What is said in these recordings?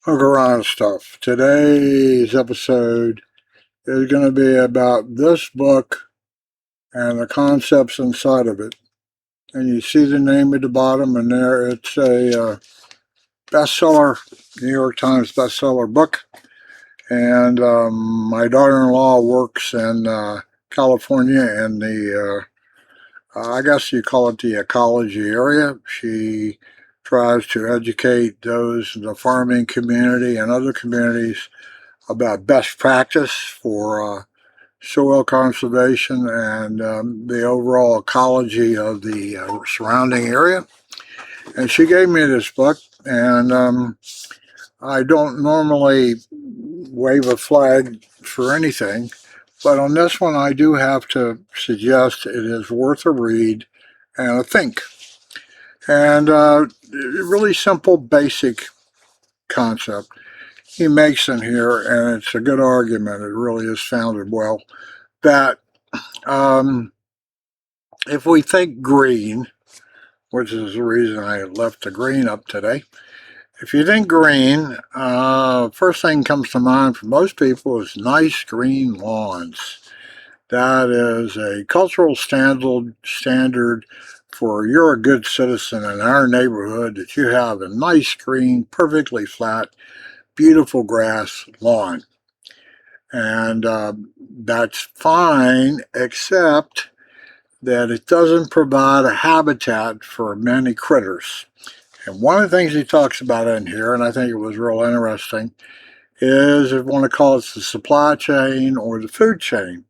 Hook around stuff. Today's episode is going to be about this book and the concepts inside of it. And you see the name at the bottom, and there it's a bestseller, New York Times bestseller book. And my daughter-in-law works in California in I guess you call it the ecology area. She tries to educate those in the farming community and other communities about best practice for soil conservation and the overall ecology of the surrounding area. And she gave me this book, and I don't normally wave a flag for anything, but on this one, I do have to suggest it is worth a read and a think. And really simple, basic concept he makes in here, and it's a good argument. It really is founded well. That um, if we think green, which is the reason I left the green up today, if you think green, first thing comes to mind for most people is nice green lawns. That is a cultural standard for you're a good citizen in our neighborhood that you have a nice green, perfectly flat, beautiful grass lawn. And that's fine, except that it doesn't provide a habitat for many critters. And one of the things he talks about in here, and I think it was real interesting, is if you want to call it the supply chain or the food chain.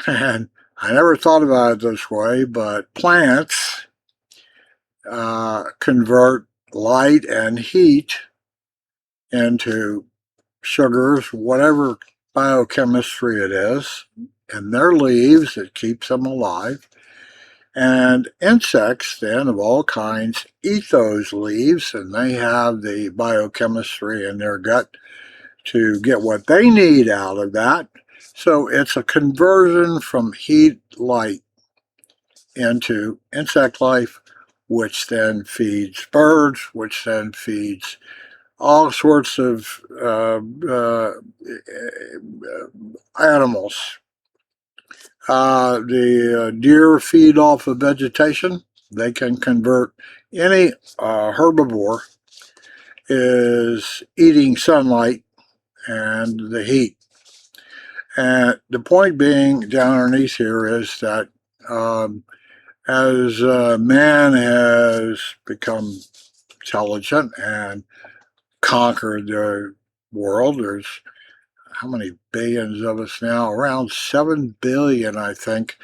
And I never thought about it this way, but plants convert light and heat into sugars, whatever biochemistry it is, in their leaves that keeps them alive. And insects, then, of all kinds, eat those leaves, and they have the biochemistry in their gut to get what they need out of that. So it's a conversion from heat, light, into insect life, which then feeds birds, which then feeds all sorts of animals. The deer feed off of vegetation. They can convert any herbivore is eating sunlight and the heat. And the point being down underneath here is that as man has become intelligent and conquered the world, there's how many billions of us now? Around 7 billion, I think,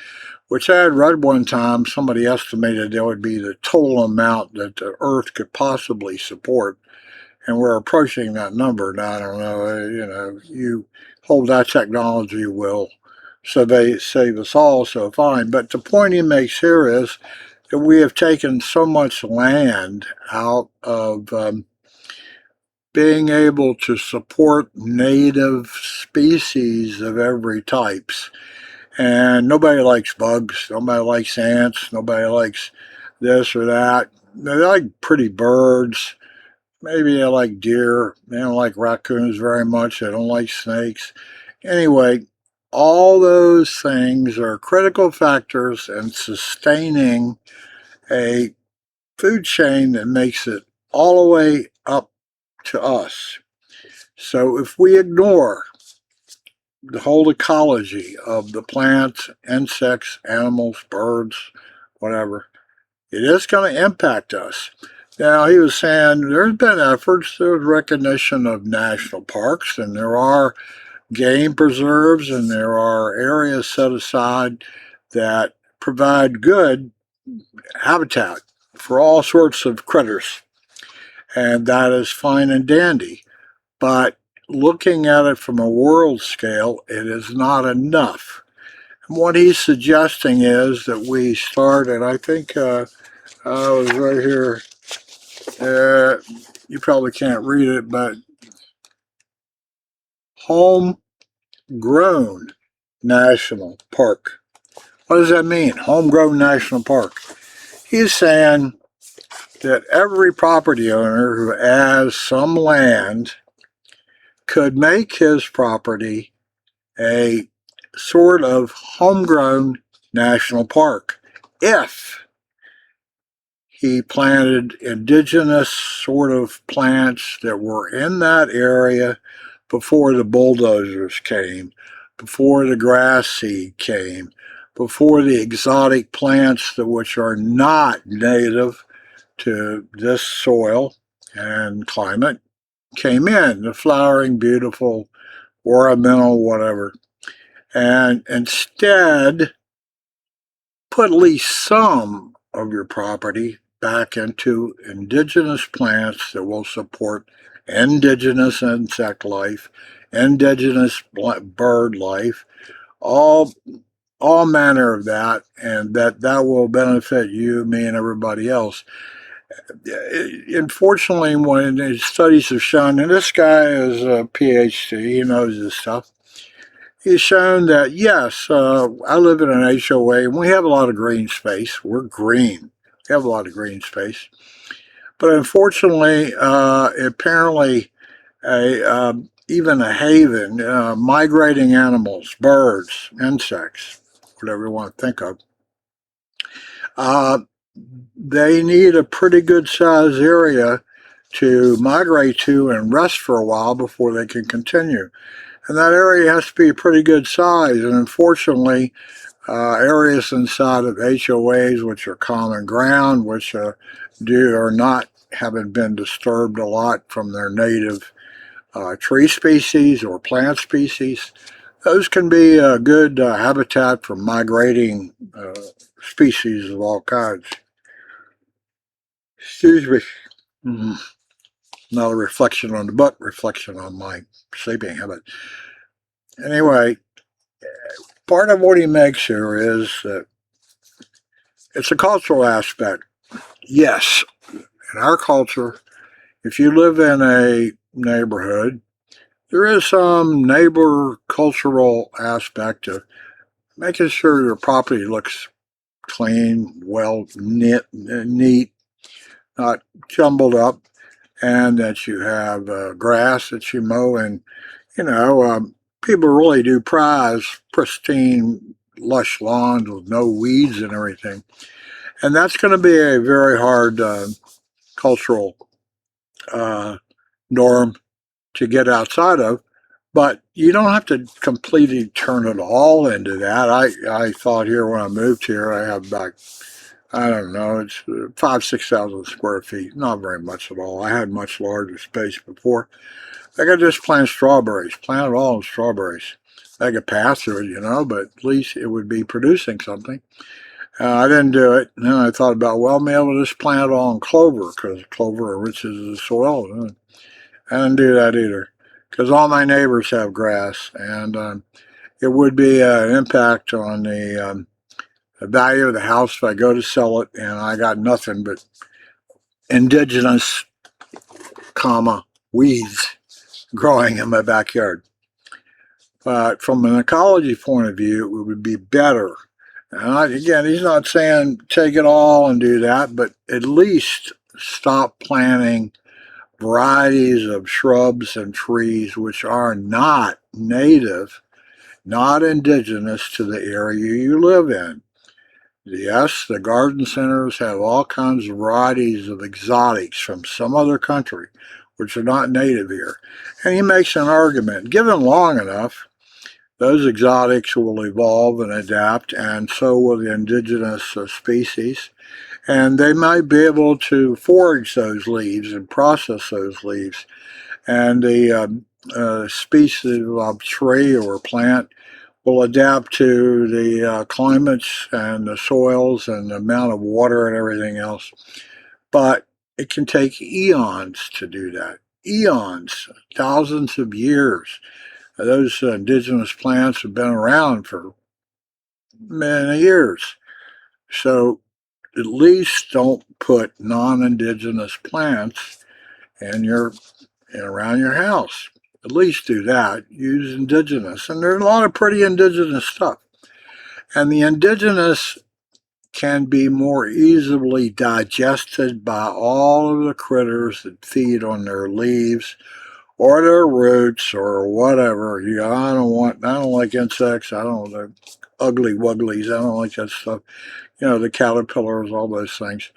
which I had read one time. Somebody estimated there would be the total amount that the Earth could possibly support. And we're approaching that number. Now, I don't know, you hold that technology will save us all, so fine. But the point he makes here is that we have taken so much land out of being able to support native species of every types. And nobody likes bugs, nobody likes ants, nobody likes this or that. They like pretty birds. Maybe they like deer. They don't like raccoons very much. They don't like snakes. Anyway, all those things are critical factors in sustaining a food chain that makes it all the way up to us. So if we ignore the whole ecology of the plants, insects, animals, birds, whatever, it is going to impact us. Now, he was saying there's been efforts, there's recognition of national parks, and there are game preserves, and there are areas set aside that provide good habitat for all sorts of critters. And that is fine and dandy. But looking at it from a world scale, it is not enough. And what he's suggesting is that we start, and I think I was right here. You probably can't read it, but homegrown national park. What does that mean? Homegrown national park. He's saying that every property owner who has some land could make his property a sort of homegrown national park if he planted indigenous sort of plants that were in that area before the bulldozers came, before the grass seed came, before the exotic plants that which are not native to this soil and climate came in, the flowering, beautiful, ornamental, whatever. And instead, put at least some of your property back into indigenous plants that will support indigenous insect life, indigenous bird life, all all manner of that, and that will benefit you, me, and everybody else. Unfortunately, when the studies have shown, and this guy is a PhD, he knows this stuff, he's shown that yes, I live in an HOA and we have a lot of green space. We're green. We have a lot of green space. But unfortunately, apparently, even a haven, migrating animals, birds, insects, whatever you want to think of, uh, they need a pretty good size area to migrate to and rest for a while before they can continue. And that area has to be a pretty good size. And unfortunately, areas inside of HOAs, which are common ground, which are not haven't been disturbed a lot from their native tree species or plant species, those can be a good habitat for migrating species of all kinds. Excuse me. Mm, Not a reflection on the book, reflection on my sleeping habit. Anyway, part of what he makes here is that it's a cultural aspect. Yes, in our culture, if you live in a neighborhood, there is some neighbor cultural aspect of making sure your property looks clean, well knit, neat, not jumbled up, and that you have grass that you mow. And, you know, people really do prize pristine, lush lawns with no weeds and everything. And that's going to be a very hard cultural uh, norm to get outside of. But you don't have to completely turn it all into that. I thought here when I moved here, I have about, I don't know, it's 6,000 square feet. Not very much at all. I had much larger space before. I could just plant strawberries, plant it all in strawberries. I could pass through it, you know, but at least it would be producing something. I didn't do it. And then I thought about, well, maybe I'll just plant it all in clover because clover enriches the soil. I didn't do that either because all my neighbors have grass, and it would be an impact on the value of the house if I go to sell it and I got nothing but indigenous, weeds growing in my backyard. But from an ecology point of view, it would be better. And again, he's not saying take it all and do that, but at least stop planting varieties of shrubs and trees which are not native, not indigenous to the area you live in. Yes, the garden centers have all kinds of varieties of exotics from some other country which are not native here. And he makes an argument. Given long enough, those exotics will evolve and adapt, and so will the indigenous species. And they might be able to forage those leaves and process those leaves. And the species of tree or plant will adapt to the climates and the soils and the amount of water and everything else. But it can take eons to do that. Eons, thousands of years. Those indigenous plants have been around for many years. So at least don't put non-indigenous plants in your around your house. At least do that. Use indigenous. And there's a lot of pretty indigenous stuff. And the indigenous can be more easily digested by all of the critters that feed on their leaves or their roots or whatever. I don't like insects. I don't like ugly wugglies. I don't like that stuff. The caterpillars, all those things.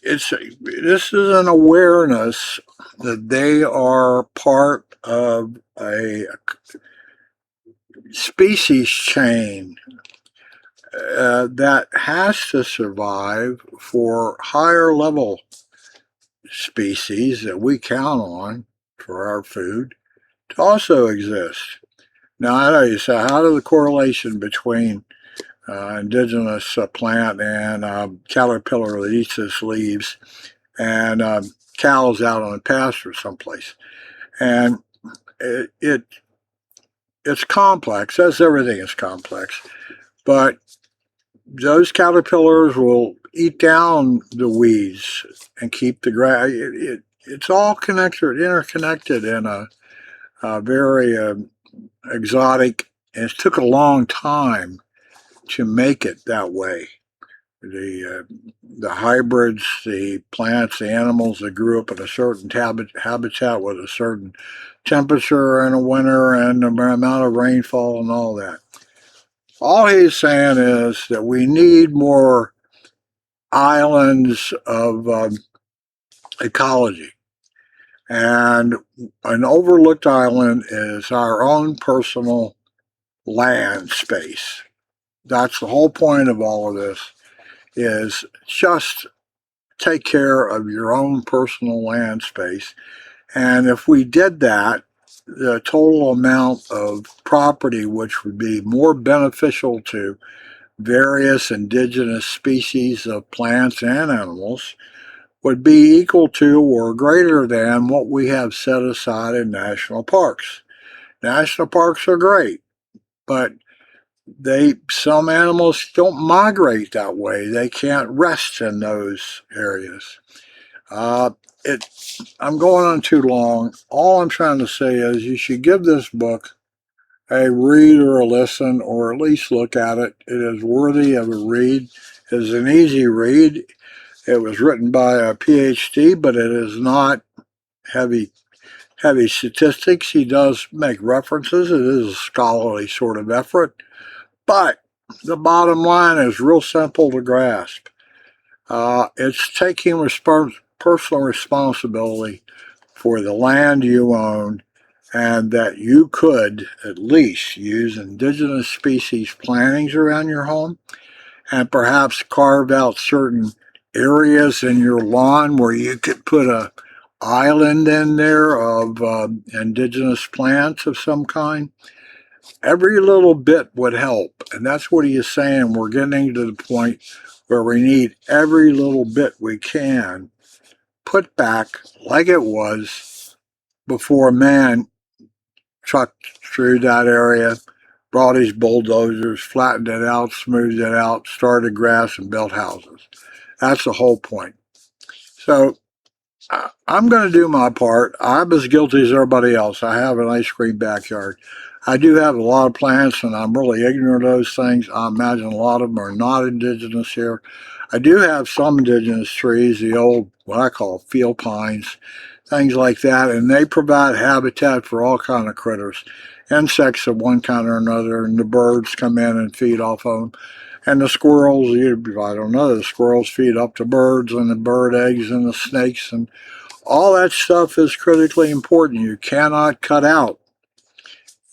This is an awareness that they are part of a species chain that has to survive for higher level species that we count on for our food to also exist. Now, I know you say, how does the correlation between indigenous plant and caterpillar that eats its leaves and cows out on the pasture someplace? And it it's complex, as everything is complex, but those caterpillars will eat down the weeds and keep the grass. It's all connected, interconnected in a very exotic, and it took a long time to make it that way. The hybrids, the plants, the animals that grew up in a certain habitat with a certain temperature in the winter and the amount of rainfall and all that. All he's saying is that we need more islands of ecology. And an overlooked island is our own personal land space. That's the whole point of all of this, is just take care of your own personal land space. And if we did that, the total amount of property, which would be more beneficial to various indigenous species of plants and animals, would be equal to or greater than what we have set aside in national parks. National parks are great, but some animals don't migrate that way. They can't rest in those areas. Uh, it I'm going on too long. All I'm trying to say is you should give this book a read or a listen, or at least look at it. It is worthy of a read. It is an easy read. It was written by a PhD, but it is not heavy statistics. He does make references. It is a scholarly sort of effort, but the bottom line is real simple to grasp. It's taking personal responsibility for the land you own, and that you could at least use indigenous species plantings around your home, and perhaps carve out certain areas in your lawn where you could put a island in there of indigenous plants of some kind. Every little bit would help, and that's what he is saying. We're getting to the point where we need every little bit we can put back like it was before man trucked through that area, brought his bulldozers, flattened it out, smoothed it out, started grass, and built houses. That's the whole point. So I'm going to do my part. I'm as guilty as everybody else. I have an ice cream backyard. I do have a lot of plants, and I'm really ignorant of those things. I imagine a lot of them are not indigenous here. I do have some indigenous trees, the old, what I call field pines, things like that, and they provide habitat for all kind of critters, insects of one kind or another, and the birds come in and feed off of them. And the squirrels, I don't know, the squirrels feed up the birds and the bird eggs and the snakes, and all that stuff is critically important. You cannot cut out,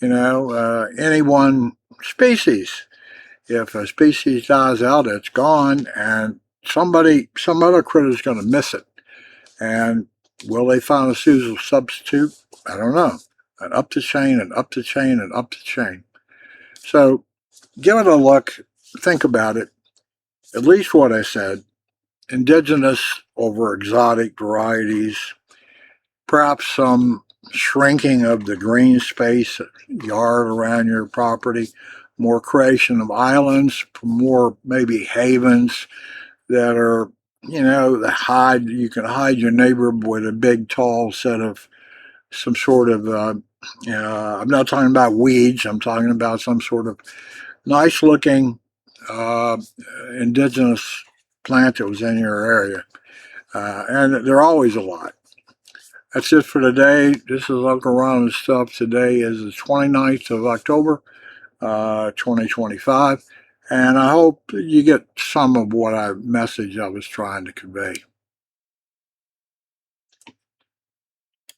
any one species. If a species dies out, it's gone, and some other critter is going to miss it. And will they find a suitable substitute? I don't know. And up the chain and up the chain and up the chain. So give it a look. Think about it. At least what I said. Indigenous over exotic varieties. Perhaps some shrinking of the green space yard around your property. More creation of islands. More maybe havens that are, you can hide your neighbor with a big tall set of some sort of I'm not talking about weeds. I'm talking about some sort of nice looking indigenous plant that was in your area. And there are always a lot. That's it for today. This is Uncle Ron and stuff. Today is the 29th of October, 2025. And I hope you get some of what message I was trying to convey.